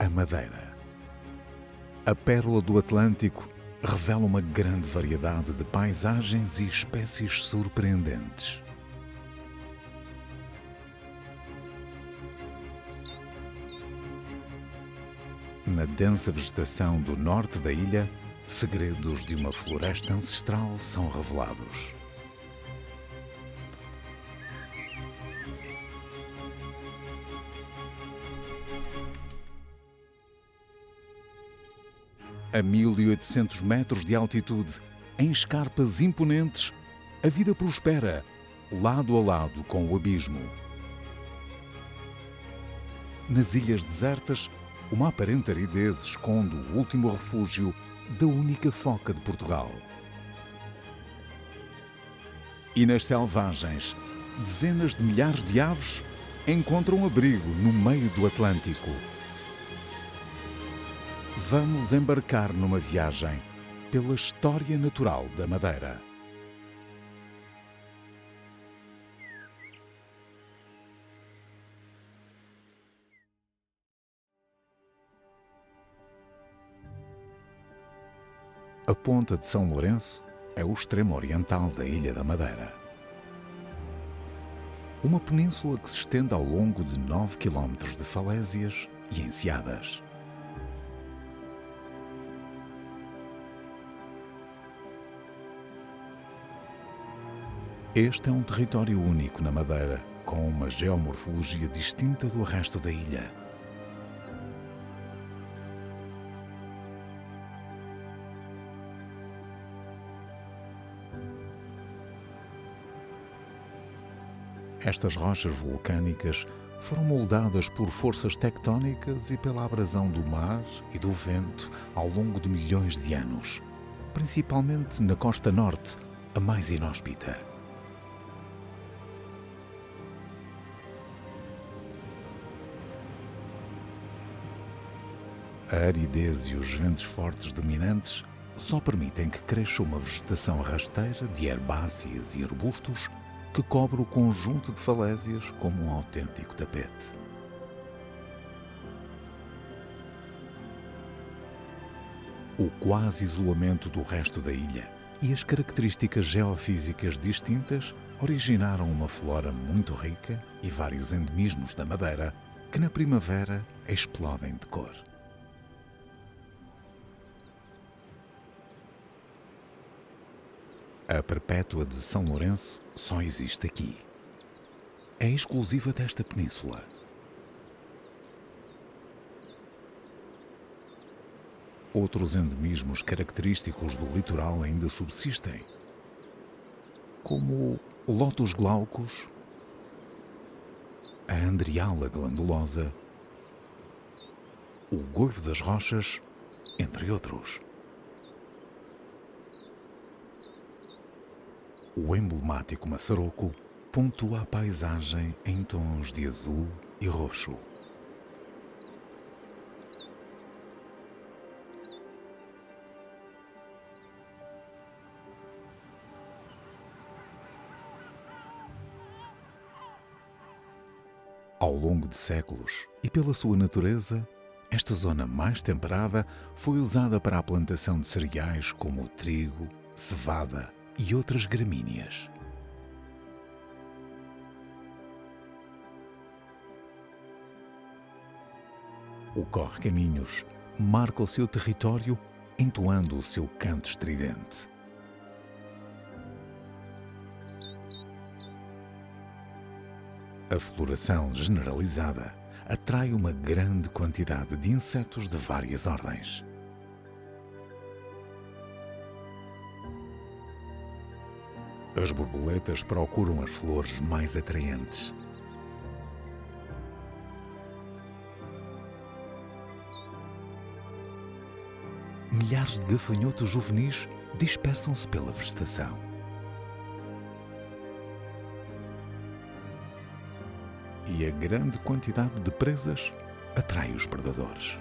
A Madeira. A pérola do Atlântico revela uma grande variedade de paisagens e espécies surpreendentes. Na densa vegetação do norte da ilha, segredos de uma floresta ancestral são revelados. A 1800 metros de altitude, em escarpas imponentes, a vida prospera, lado a lado com o abismo. Nas ilhas desertas, uma aparente aridez esconde o último refúgio da única foca de Portugal. E nas selvagens, dezenas de milhares de aves encontram abrigo no meio do Atlântico. Vamos embarcar numa viagem pela história natural da Madeira. A Ponta de São Lourenço é o extremo oriental da Ilha da Madeira. Uma península que se estende ao longo de 9 km de falésias e enseadas. Este é um território único na Madeira, com uma geomorfologia distinta do resto da ilha. Estas rochas vulcânicas foram moldadas por forças tectónicas e pela abrasão do mar e do vento ao longo de milhões de anos, principalmente na costa norte, a mais inóspita. A aridez e os ventos fortes dominantes só permitem que cresça uma vegetação rasteira de herbáceas e arbustos que cobre o conjunto de falésias como um autêntico tapete. O quase isolamento do resto da ilha e as características geofísicas distintas originaram uma flora muito rica e vários endemismos da Madeira que na primavera explodem de cor. A Perpétua de São Lourenço só existe aqui. É exclusiva desta península. Outros endemismos característicos do litoral ainda subsistem, como o Lotus glaucus, a Andriala glandulosa, o Goivo das Rochas, entre outros. O emblemático maçaroco pontua a paisagem em tons de azul e roxo. Ao longo de séculos e pela sua natureza, esta zona mais temperada foi usada para a plantação de cereais como o trigo, cevada e outras gramíneas. O corre-caminhos marca o seu território entoando o seu canto estridente. A floração generalizada atrai uma grande quantidade de insetos de várias ordens. As borboletas procuram as flores mais atraentes. Milhares de gafanhotos juvenis dispersam-se pela vegetação. E a grande quantidade de presas atrai os predadores.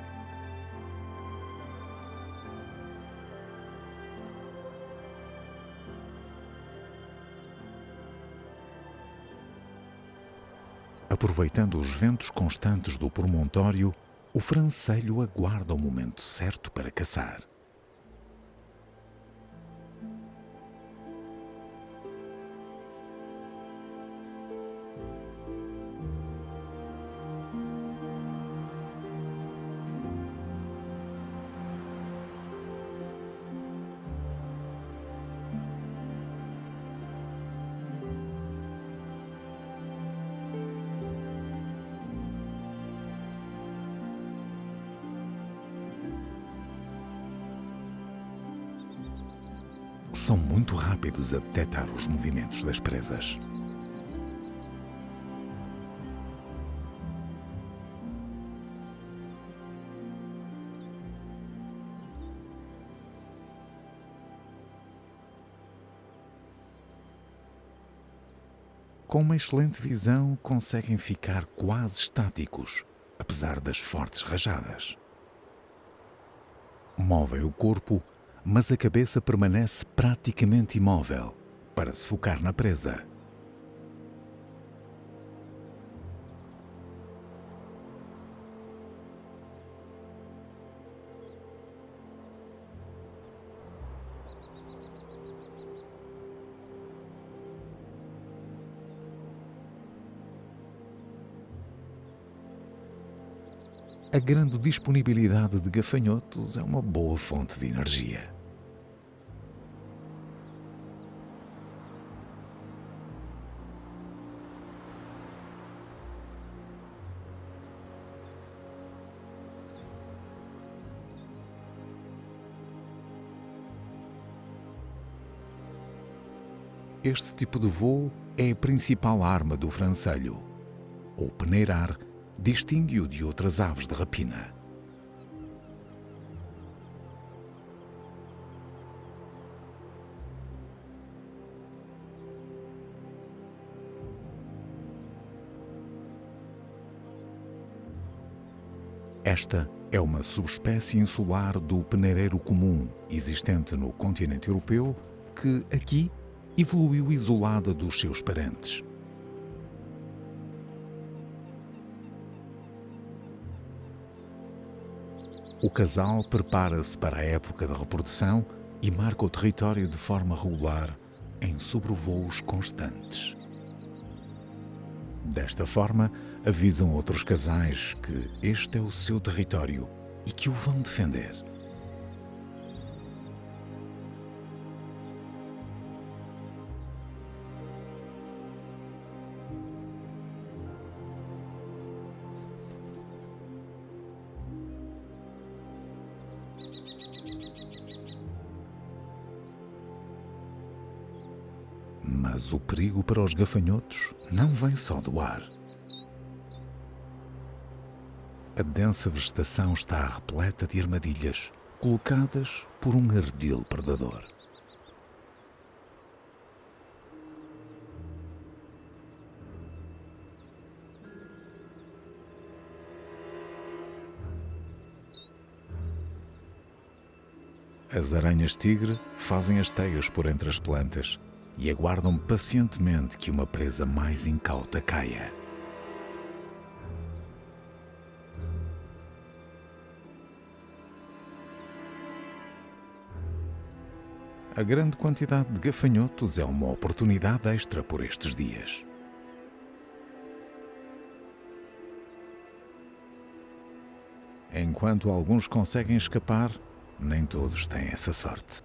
Aproveitando os ventos constantes do promontório, O francelho aguarda o momento certo para caçar. São muito rápidos a detectar os movimentos das presas. Com uma excelente visão, conseguem ficar quase estáticos, apesar das fortes rajadas. Movem o corpo, mas a cabeça permanece praticamente imóvel, para se focar na presa. A grande disponibilidade de gafanhotos é uma boa fonte de energia. Este tipo de voo é a principal arma do francelho. O peneirar distingue-o de outras aves de rapina. Esta é uma subespécie insular do peneireiro comum, existente no continente europeu, que aqui evoluiu isolada dos seus parentes. O casal prepara-se para a época da reprodução e marca o território de forma regular em sobrevoos constantes. Desta forma, avisam outros casais que este é o seu território e que o vão defender. Mas o perigo para os gafanhotos não vem só do ar. A densa vegetação está repleta de armadilhas, colocadas por um ardil predador. As aranhas-tigre fazem as teias por entre as plantas e aguardam pacientemente que uma presa mais incauta caia. A grande quantidade de gafanhotos é uma oportunidade extra por estes dias. Enquanto alguns conseguem escapar, nem todos têm essa sorte.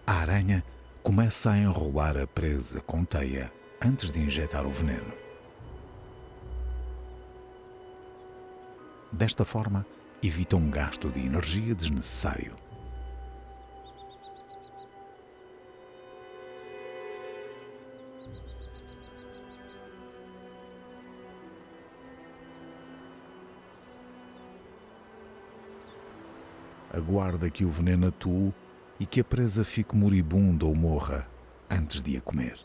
A aranha começa a enrolar a presa com teia antes de injetar o veneno. Desta forma, evita um gasto de energia desnecessário. Aguarda que o veneno atue e que a presa fique moribunda ou morra antes de a comer.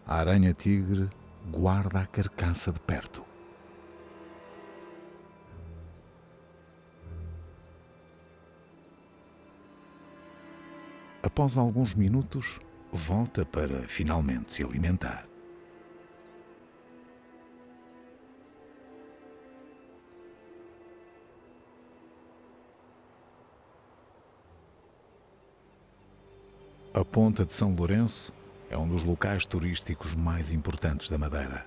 A aranha-tigre guarda a carcaça de perto. Após alguns minutos, volta para finalmente se alimentar. A Ponta de São Lourenço é um dos locais turísticos mais importantes da Madeira.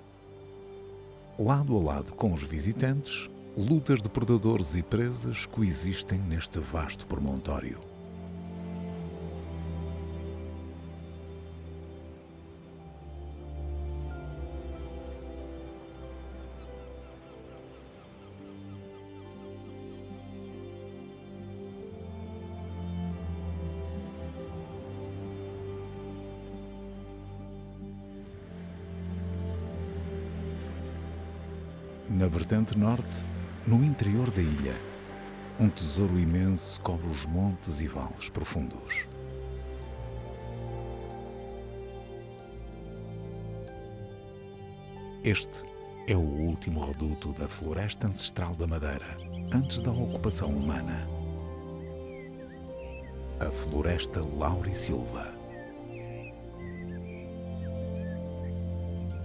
Lado a lado com os visitantes, lutas de predadores e presas coexistem neste vasto promontório. Na vertente norte, no interior da ilha, um tesouro imenso cobre os montes e vales profundos. Este é o último reduto da floresta ancestral da Madeira, antes da ocupação humana. A Floresta Laurisilva.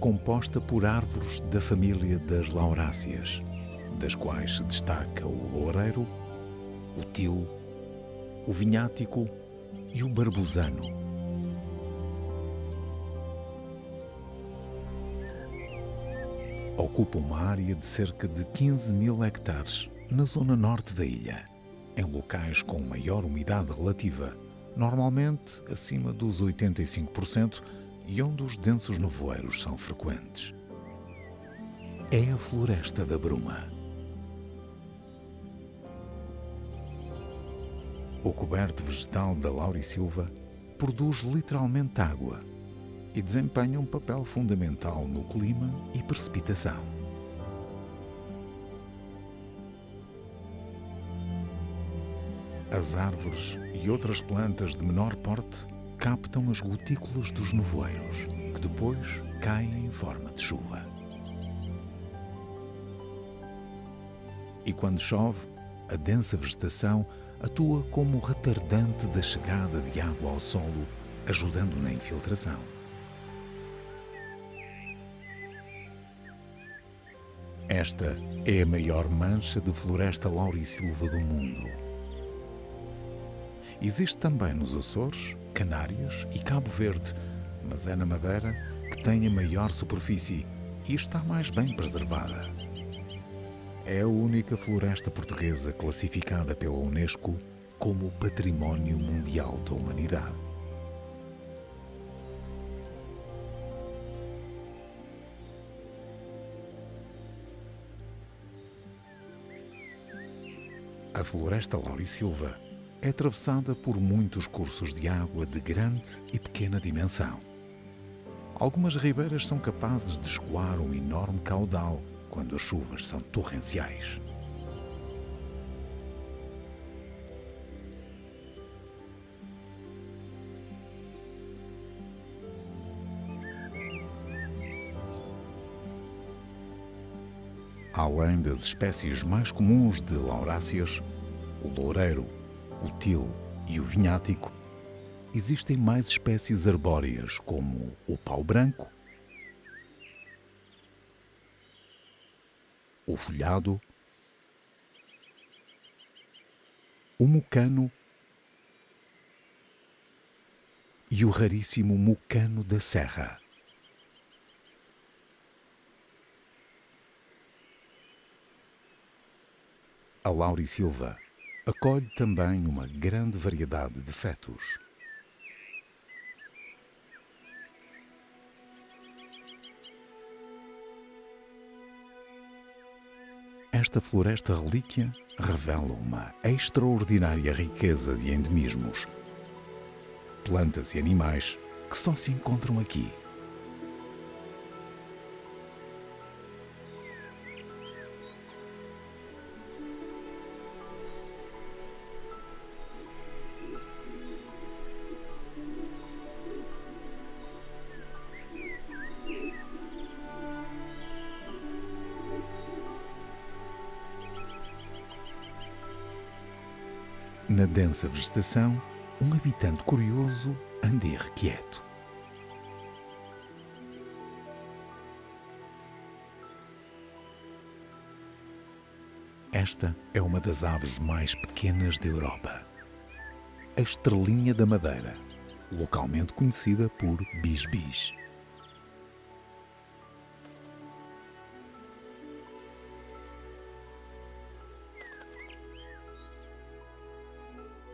Composta por árvores da família das lauráceas, das quais se destaca o loureiro, o tilo, o vinhático e o barbusano. Ocupa uma área de cerca de 15.000 hectares na zona norte da ilha, em locais com maior umidade relativa, normalmente acima dos 85%, e onde os densos nevoeiros são frequentes. É a Floresta da Bruma. O coberto vegetal da laurisilva produz literalmente água e desempenha um papel fundamental no clima e precipitação. As árvores e outras plantas de menor porte captam as gotículas dos nevoeiros, que depois caem em forma de chuva. E quando chove, a densa vegetação atua como retardante da chegada de água ao solo, ajudando na infiltração. Esta é a maior mancha de floresta laurisilva do mundo. Existe também nos Açores, Canárias e Cabo Verde, mas é na Madeira que tem a maior superfície e está mais bem preservada. É a única floresta portuguesa classificada pela Unesco como Património Mundial da Humanidade. A Floresta Laurisilva é atravessada por muitos cursos de água de grande e pequena dimensão. Algumas ribeiras são capazes de escoar um enorme caudal quando as chuvas são torrenciais. Além das espécies mais comuns de lauráceas, o loureiro, o tilo e o vinhático, existem mais espécies arbóreas como o pau-branco, o folhado, o mocano e o raríssimo mocano da serra. A laurisilva acolhe também uma grande variedade de fetos. Esta floresta relíquia revela uma extraordinária riqueza de endemismos, plantas e animais que só se encontram aqui. na densa vegetação, um habitante curioso anda irrequieto. Esta é uma das aves mais pequenas da Europa, a estrelinha da Madeira, localmente conhecida por bis-bis.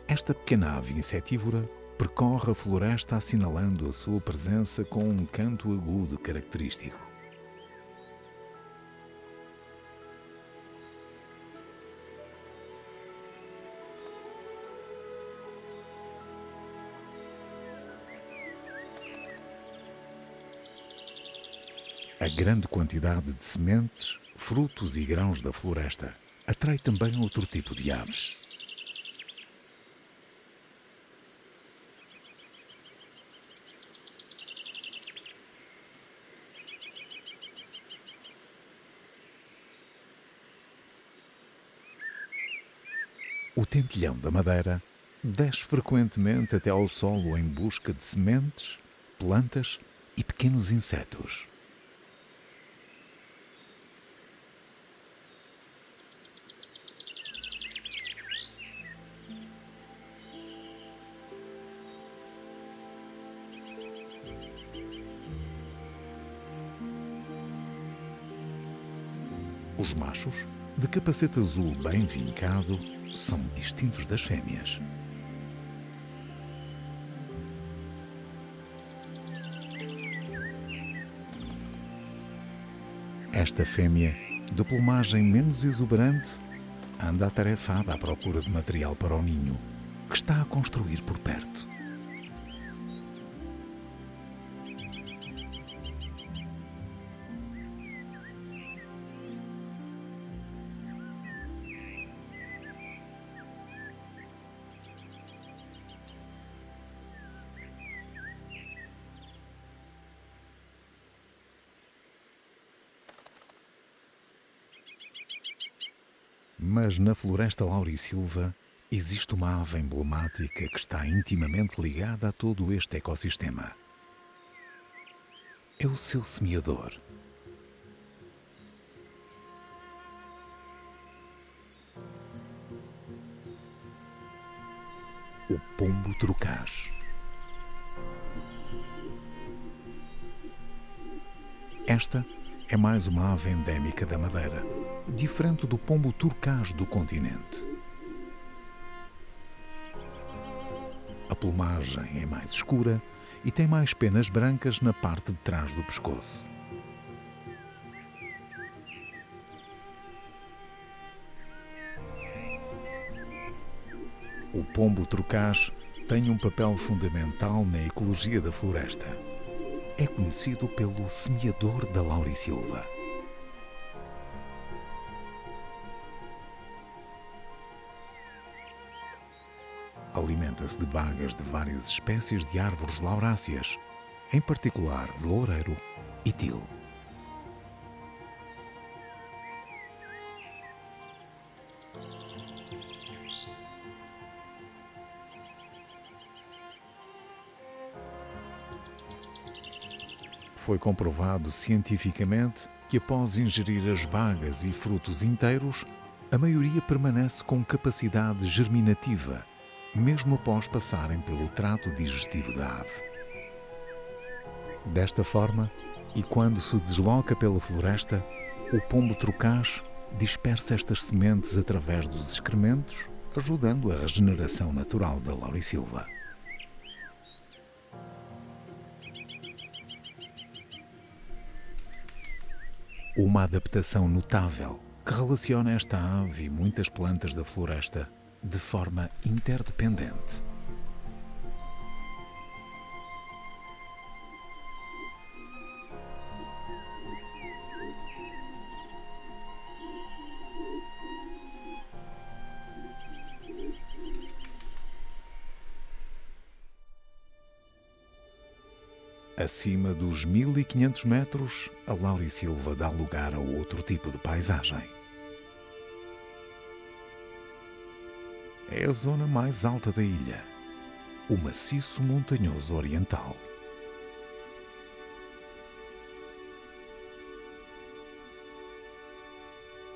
Esta pequena ave insetívora percorre a floresta assinalando a sua presença com um canto agudo característico. A grande quantidade de sementes, frutos e grãos da floresta atrai também outro tipo de aves. O tentilhão da Madeira desce frequentemente até ao solo em busca de sementes, plantas e pequenos insetos. Os machos, de capacete azul bem vincado, são distintos das fêmeas. Esta fêmea, de plumagem menos exuberante, anda atarefada à procura de material para o ninho, que está a construir por perto. Mas na Floresta Laurisilva existe uma ave emblemática que está intimamente ligada a todo este ecossistema. É o seu semeador. O pombo-trocaz. Esta é mais uma ave endémica da Madeira, diferente do pombo-turcaz do continente. A plumagem é mais escura e tem mais penas brancas na parte de trás do pescoço. O pombo-trocaz tem um papel fundamental na ecologia da floresta. É conhecido pelo semeador da Laurisilva. Alimenta-se de bagas de várias espécies de árvores lauráceas, em particular de loureiro e til. Foi comprovado cientificamente que após ingerir as bagas e frutos inteiros, a maioria permanece com capacidade germinativa, mesmo após passarem pelo trato digestivo da ave. Desta forma, e quando se desloca pela floresta, o pombo-trocaz dispersa estas sementes através dos excrementos, ajudando a regeneração natural da Laurisilva. Uma adaptação notável que relaciona esta ave e muitas plantas da floresta de forma interdependente. Acima dos 1500 metros, a Laurisilva dá lugar a outro tipo de paisagem. é a zona mais alta da ilha, o Maciço Montanhoso Oriental.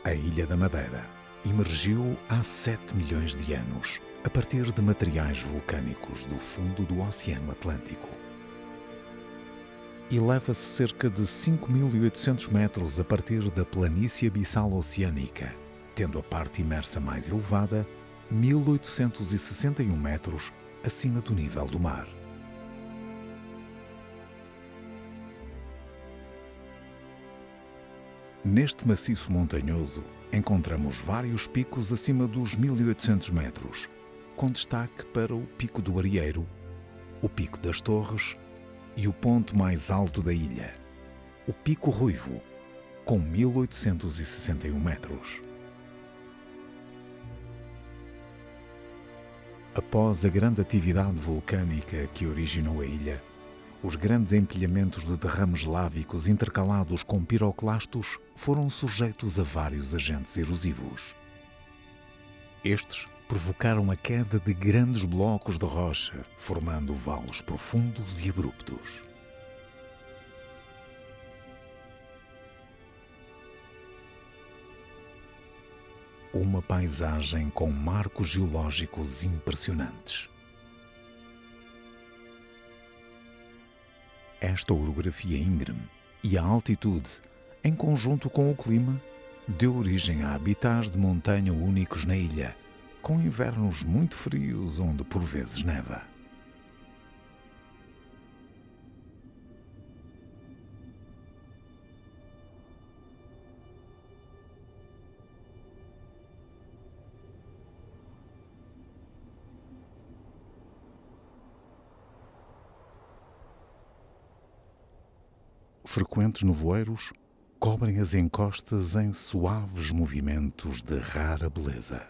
A Ilha da Madeira emergiu há 7 milhões de anos, a partir de materiais vulcânicos do fundo do Oceano Atlântico. Eleva-se cerca de 5.800 metros a partir da planície abissal oceânica, tendo a parte imersa mais elevada 1.861 metros acima do nível do mar. Neste maciço montanhoso, encontramos vários picos acima dos 1.800 metros, com destaque para o Pico do Arieiro, o Pico das Torres e o ponto mais alto da ilha, o Pico Ruivo, com 1.861 metros. Após a grande atividade vulcânica que originou a ilha, os grandes empilhamentos de derrames lávicos intercalados com piroclastos foram sujeitos a vários agentes erosivos. Estes provocaram a queda de grandes blocos de rocha, formando vales profundos e abruptos. Uma paisagem com marcos geológicos impressionantes. Esta orografia íngreme e a altitude, em conjunto com o clima, deu origem a habitats de montanha únicos na ilha, com invernos muito frios onde por vezes neva. Frequentes nevoeiros cobrem as encostas em suaves movimentos de rara beleza.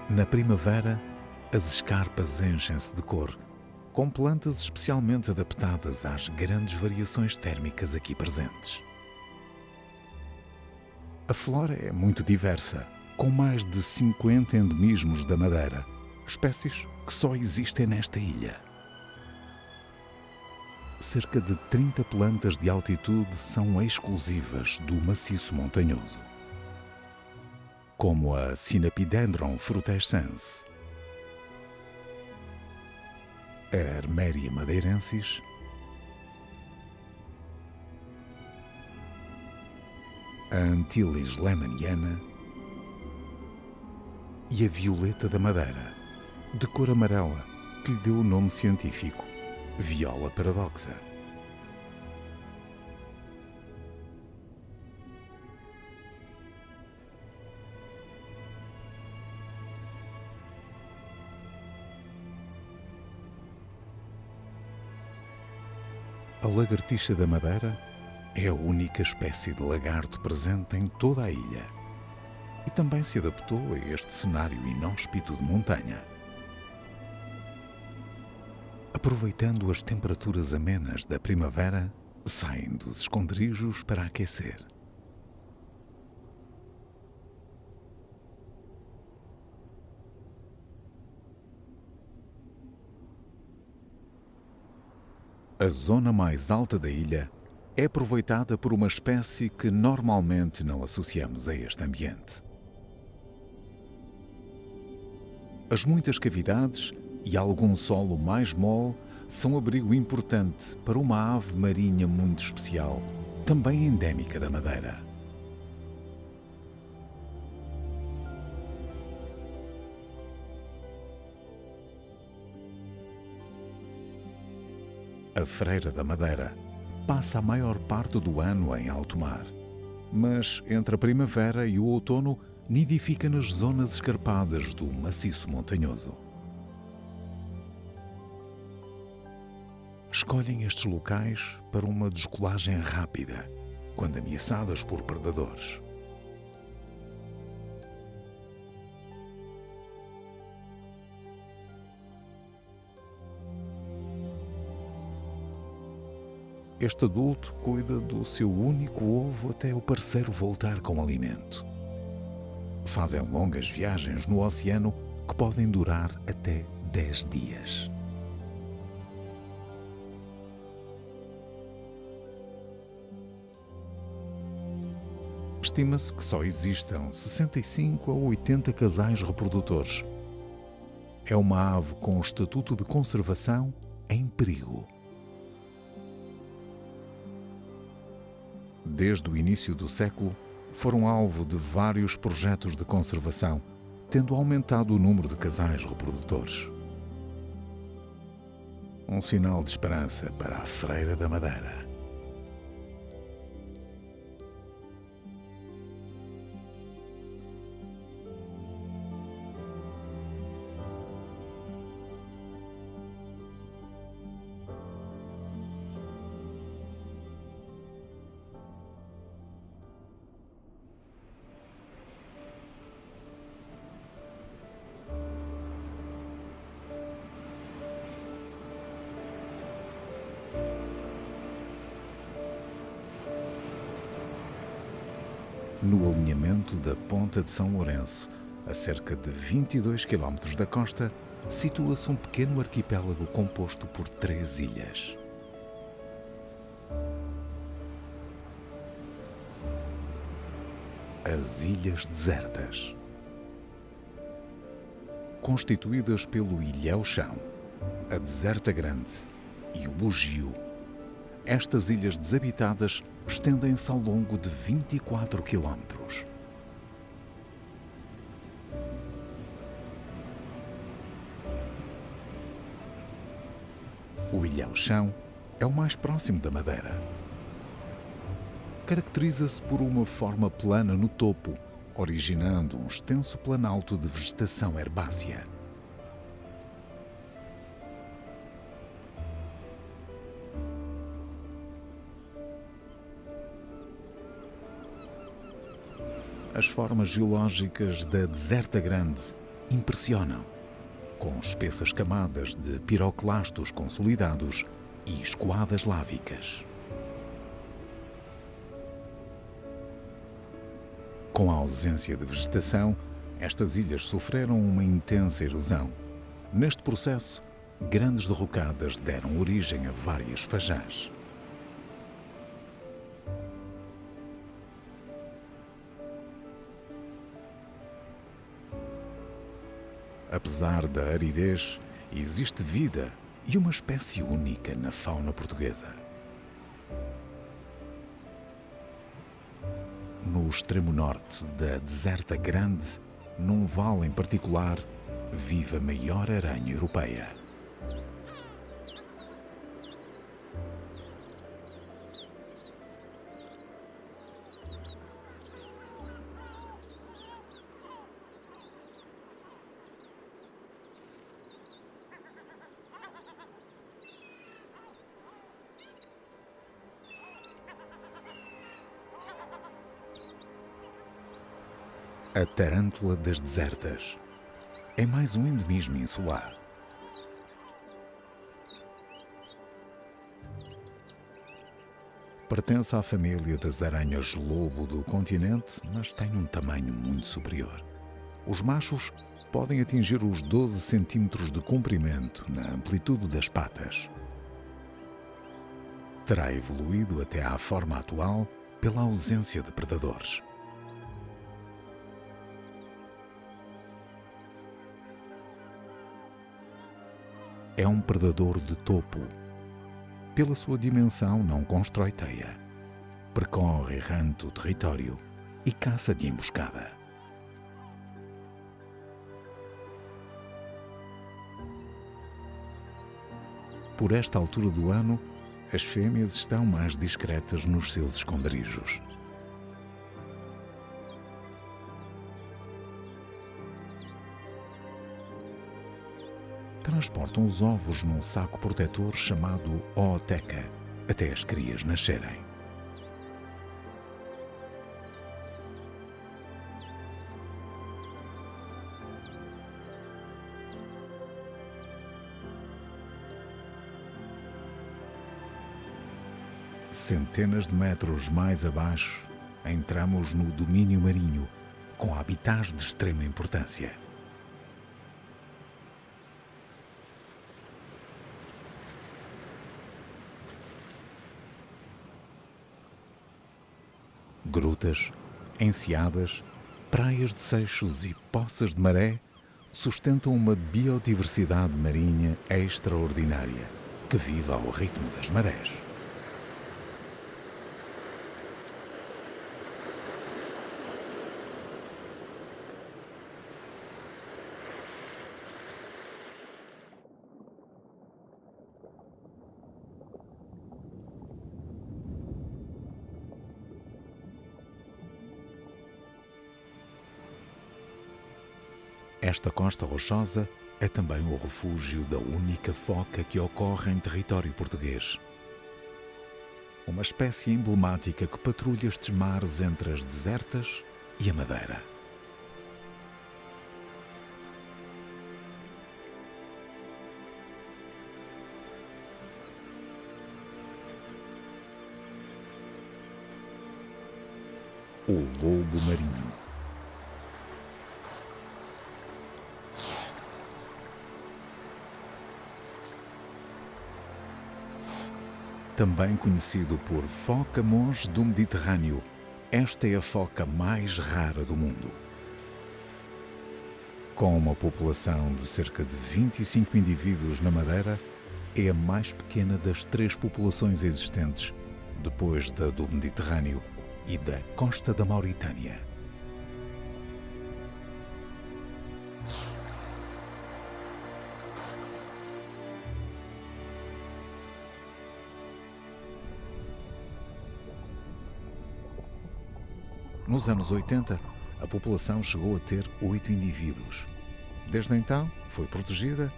Na primavera, as escarpas enchem-se de cor, com plantas especialmente adaptadas às grandes variações térmicas aqui presentes. A flora é muito diversa, com mais de 50 endemismos da Madeira, espécies que só existem nesta ilha. Cerca de 30 plantas de altitude são exclusivas do maciço montanhoso, como a Cynepidendron frutescens, a Armeria madeirensis, a Antilles lemaniana e a violeta da Madeira, de cor amarela, que lhe deu o nome científico, Viola paradoxa. A lagartixa da Madeira é a única espécie de lagarto presente em toda a ilha e também se adaptou a este cenário inóspito de montanha. Aproveitando as temperaturas amenas da primavera, saem dos esconderijos para aquecer. A zona mais alta da ilha é aproveitada por uma espécie que normalmente não associamos a este ambiente. As muitas cavidades e algum solo mais mole são abrigo importante para uma ave marinha muito especial, também endémica da Madeira. A freira da Madeira passa a maior parte do ano em alto mar, mas entre a primavera e o outono nidifica nas zonas escarpadas do maciço montanhoso. Escolhem estes locais para uma descolagem rápida, quando ameaçadas por predadores. Este adulto cuida do seu único ovo até o parceiro voltar com alimento. Fazem longas viagens no oceano que podem durar até 10 dias. Estima-se que só existam 65 a 80 casais reprodutores. É uma ave com o estatuto de conservação em perigo. Desde o início do século, foram alvo de vários projetos de conservação, tendo aumentado o número de casais reprodutores. Um sinal de esperança para a Freira da Madeira. No alinhamento da Ponta de São Lourenço, a cerca de 22 km da costa, situa-se um pequeno arquipélago composto por 3 ilhas. As Ilhas Desertas. Constituídas pelo Ilhéu-Chão, a Deserta Grande e o Bugio, estas ilhas desabitadas estendem-se ao longo de 24 quilómetros. O Ilhéu-Chão é o mais próximo da Madeira. Caracteriza-se por uma forma plana no topo, originando um extenso planalto de vegetação herbácea. As formas geológicas da Deserta Grande impressionam, com espessas camadas de piroclastos consolidados e escoadas lávicas. Com a ausência de vegetação, estas ilhas sofreram uma intensa erosão. Neste processo, grandes derrocadas deram origem a várias fajás. Apesar da aridez, existe vida e uma espécie única na fauna portuguesa. No extremo norte da Deserta Grande, num vale em particular, vive a maior aranha europeia. A tarântula das desertas é mais um endemismo insular. Pertence à família das aranhas-lobo do continente, mas tem um tamanho muito superior. Os machos podem atingir os 12 centímetros de comprimento na amplitude das patas. Terá evoluído até à forma atual pela ausência de predadores. É um predador de topo. Pela sua dimensão, não constrói teia. Percorre errante o território e caça de emboscada. Por esta altura do ano, as fêmeas estão mais discretas nos seus esconderijos. Transportam os ovos num saco protetor chamado ooteca, até as crias nascerem. centenas de metros mais abaixo, entramos no domínio marinho, com habitats de extrema importância. Grutas, enseadas, praias de seixos e poças de maré sustentam uma biodiversidade marinha extraordinária que vive ao ritmo das marés. Esta costa rochosa é também o refúgio da única foca que ocorre em território português. Uma espécie emblemática que patrulha estes mares entre as desertas e a Madeira. O lobo marinho. Também conhecido por foca monge do Mediterrâneo, esta é a foca mais rara do mundo. Com uma população de cerca de 25 indivíduos na Madeira, é a mais pequena das 3 populações existentes, depois da do Mediterrâneo e da costa da Mauritânia. Nos anos 80, a população chegou a ter 8 indivíduos. Desde então, foi protegida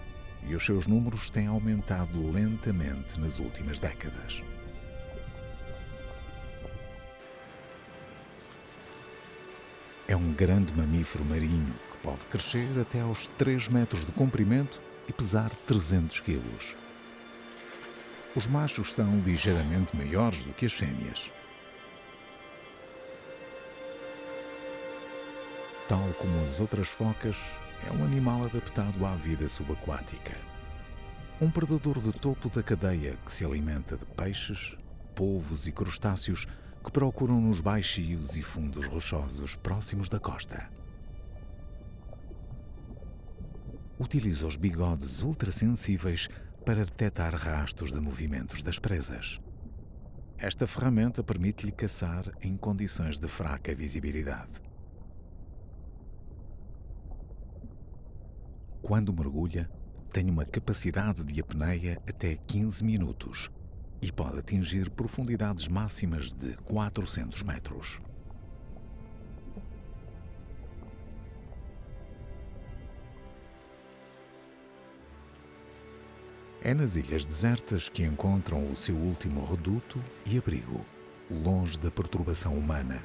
e os seus números têm aumentado lentamente nas últimas décadas. É um grande mamífero marinho que pode crescer até aos 3 metros de comprimento e pesar 300 quilos. Os machos são ligeiramente maiores do que as fêmeas. Tal como as outras focas, é um animal adaptado à vida subaquática. Um predador de topo da cadeia que se alimenta de peixes, polvos e crustáceos que procuram nos baixios e fundos rochosos próximos da costa. Utiliza os bigodes ultrassensíveis para detectar rastros de movimentos das presas. Esta ferramenta permite-lhe caçar em condições de fraca visibilidade. Quando mergulha, tem uma capacidade de apneia até 15 minutos e pode atingir profundidades máximas de 400 metros. É nas ilhas desertas que encontram o seu último reduto e abrigo, longe da perturbação humana.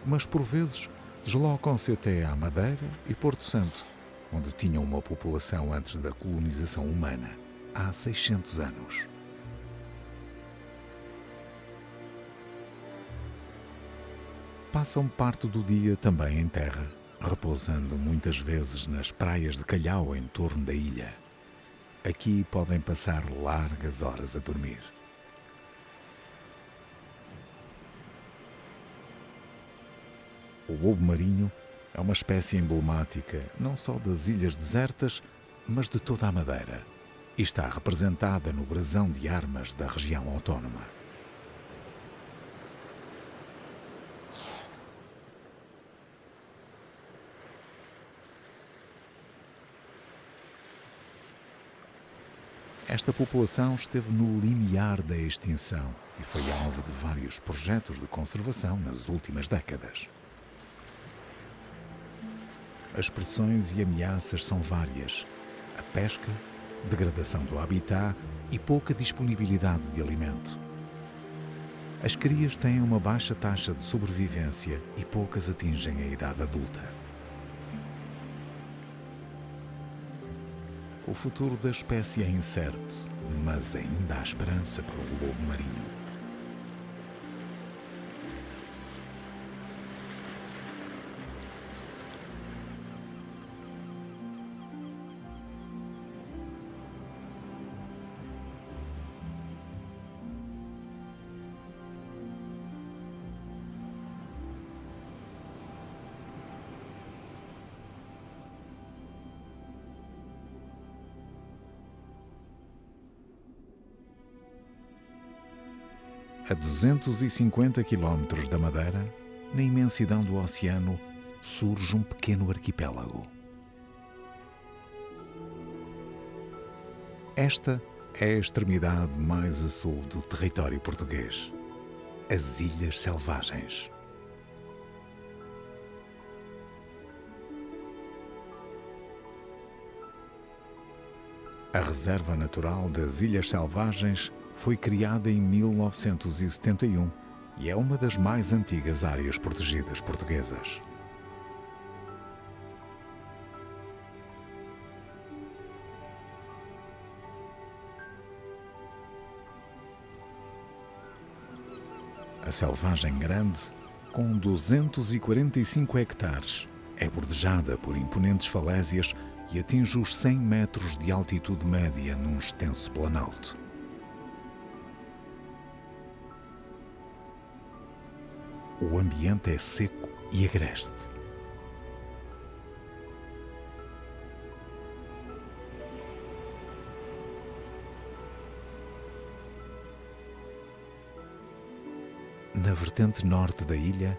Mas, por vezes, deslocam-se até à Madeira e Porto Santo, onde tinham uma população antes da colonização humana, há 600 anos. Passam parte do dia também em terra, repousando muitas vezes nas praias de calhau em torno da ilha. Aqui podem passar largas horas a dormir. O lobo marinho é uma espécie emblemática não só das ilhas desertas, mas de toda a Madeira, e está representada no brasão de armas da região autónoma. Esta população esteve no limiar da extinção e foi alvo de vários projetos de conservação nas últimas décadas. As pressões e ameaças são várias: a pesca, degradação do habitat e pouca disponibilidade de alimento. As crias têm uma baixa taxa de sobrevivência e poucas atingem a idade adulta. O futuro da espécie é incerto, mas ainda há esperança para o lobo marinho. A 250 quilómetros da Madeira, na imensidão do oceano, surge um pequeno arquipélago. Esta é a extremidade mais a sul do território português, as Ilhas Selvagens. A Reserva Natural das Ilhas Selvagens foi criada em 1971 e é uma das mais antigas áreas protegidas portuguesas. A Selvagem Grande, com 245 hectares, é bordejada por imponentes falésias e atinge os 100 metros de altitude média num extenso planalto. O ambiente é seco e agreste. Na vertente norte da ilha,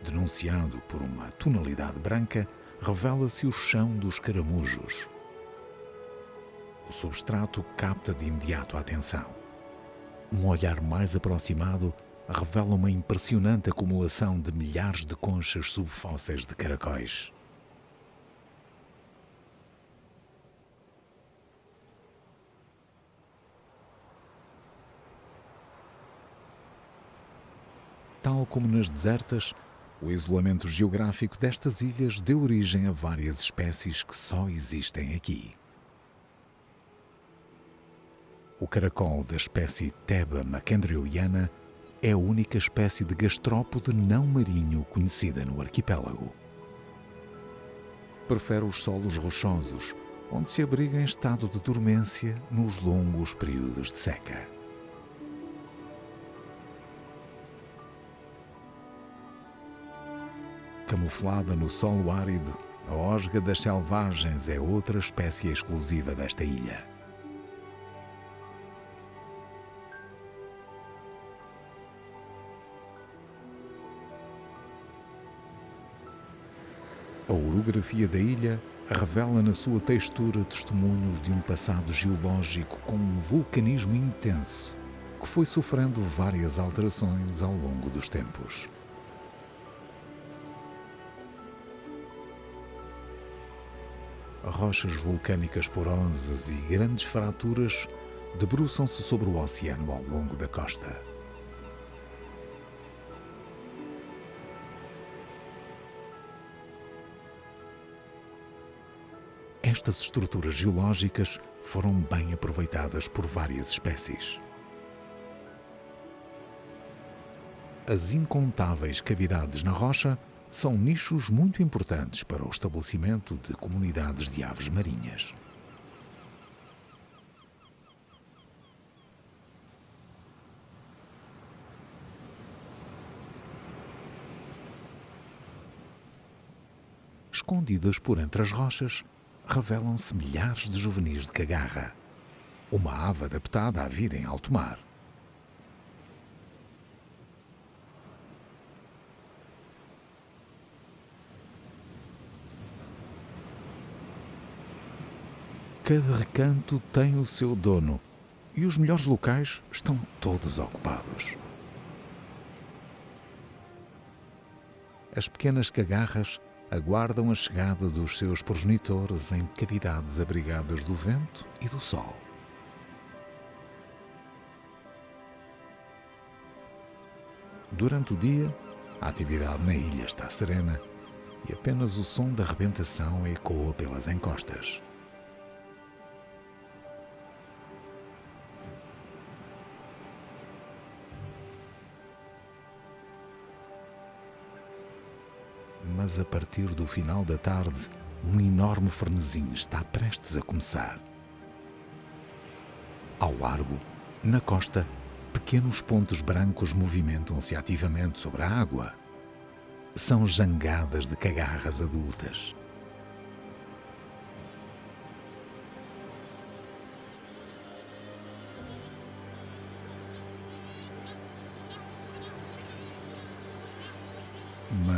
denunciado por uma tonalidade branca, revela-se o chão dos caramujos. O substrato capta de imediato a atenção. Um olhar mais aproximado revela uma impressionante acumulação de milhares de conchas subfósseis de caracóis. Tal como nas desertas, o isolamento geográfico destas ilhas deu origem a várias espécies que só existem aqui. O caracol da espécie Theba macandreoiana é a única espécie de gastrópode não marinho conhecida no arquipélago. Prefere os solos rochosos, onde se abriga em estado de dormência nos longos períodos de seca. Camuflada no solo árido, a osga das selvagens é outra espécie exclusiva desta ilha. A orografia da ilha revela na sua textura testemunhos de um passado geológico com um vulcanismo intenso, que foi sofrendo várias alterações ao longo dos tempos. Rochas vulcânicas porosas e grandes fraturas debruçam-se sobre o oceano ao longo da costa. Estas estruturas geológicas foram bem aproveitadas por várias espécies. As incontáveis cavidades na rocha são nichos muito importantes para o estabelecimento de comunidades de aves marinhas. Escondidas por entre as rochas, revelam-se milhares de juvenis de cagarra, uma ave adaptada à vida em alto mar. Cada recanto tem o seu dono e os melhores locais estão todos ocupados. As pequenas cagarras aguardam a chegada dos seus progenitores em cavidades abrigadas do vento e do sol. Durante o dia, a atividade na ilha está serena e apenas o som da rebentação ecoa pelas encostas. Mas a partir do final da tarde, um enorme frenesim está prestes a começar. Ao largo, na costa, pequenos pontos brancos movimentam-se ativamente sobre a água. São jangadas de cagarras adultas.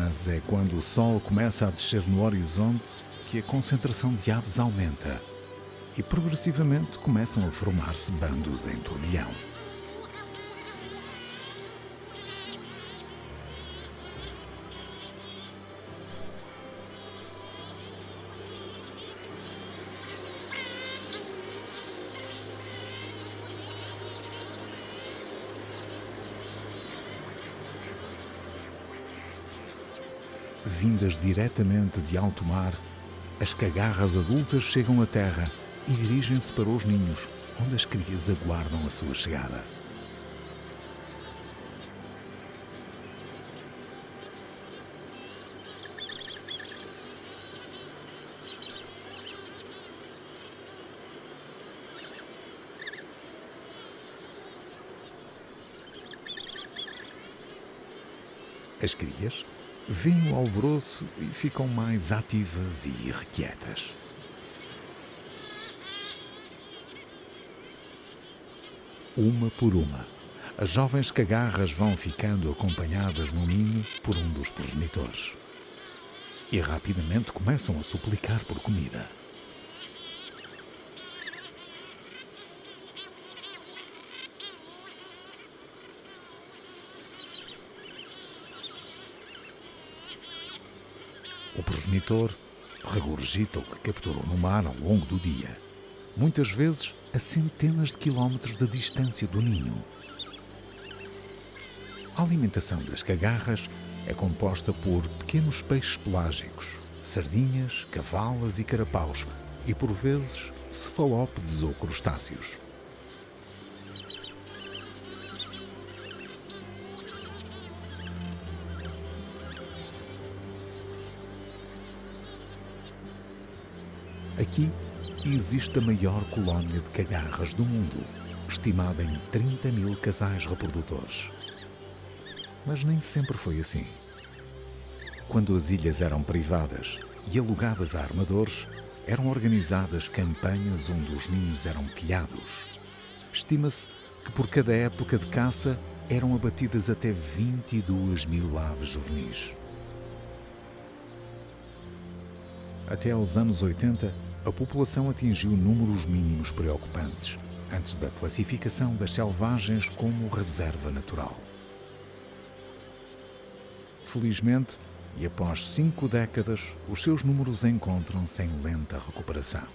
Mas é quando o sol começa a descer no horizonte que a concentração de aves aumenta e progressivamente começam a formar-se bandos em turbilhão. Vindas diretamente de alto mar, as cagarras adultas chegam à terra e dirigem-se para os ninhos, onde as crias aguardam a sua chegada. As crias veem o alvoroço e ficam mais ativas e irrequietas. Uma por uma, as jovens cagarras vão ficando acompanhadas no ninho por um dos progenitores. E rapidamente começam a suplicar por comida. O progenitor regurgita o que capturou no mar ao longo do dia, muitas vezes a centenas de quilómetros de distância do ninho. A alimentação das cagarras é composta por pequenos peixes pelágicos, sardinhas, cavalas e carapaus e, por vezes, cefalópodes ou crustáceos. Aqui existe a maior colónia de cagarras do mundo, estimada em 30.000 casais reprodutores. Mas nem sempre foi assim. Quando as ilhas eram privadas e alugadas a armadores, eram organizadas campanhas onde os ninhos eram pilhados. Estima-se que por cada época de caça eram abatidas até 22.000 aves juvenis. Até aos anos 80, a população atingiu números mínimos preocupantes, antes da classificação das selvagens como reserva natural. Felizmente, e após 5 décadas, os seus números encontram-se em lenta recuperação.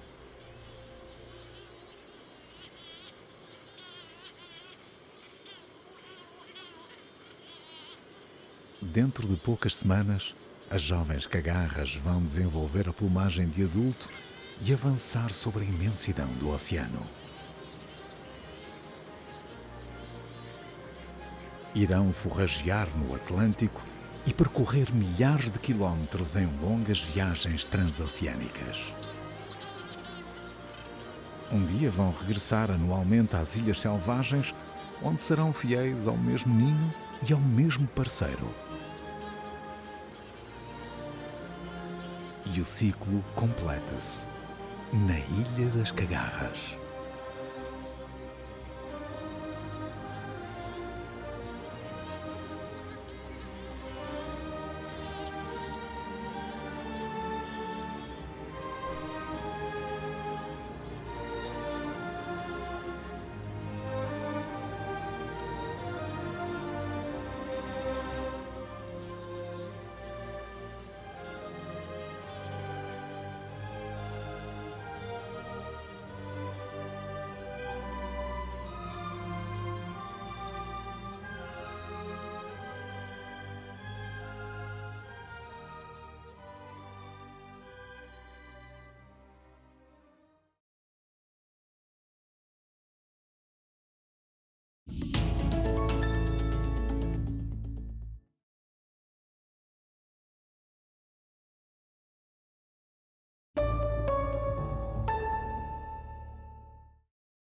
Dentro de poucas semanas, as jovens cagarras vão desenvolver a plumagem de adulto e avançar sobre a imensidão do oceano. Irão forragear no Atlântico e percorrer milhares de quilómetros em longas viagens transoceânicas. Um dia vão regressar anualmente às Ilhas Selvagens, onde serão fiéis ao mesmo ninho e ao mesmo parceiro. E o ciclo completa-se na Ilha das Cagarras.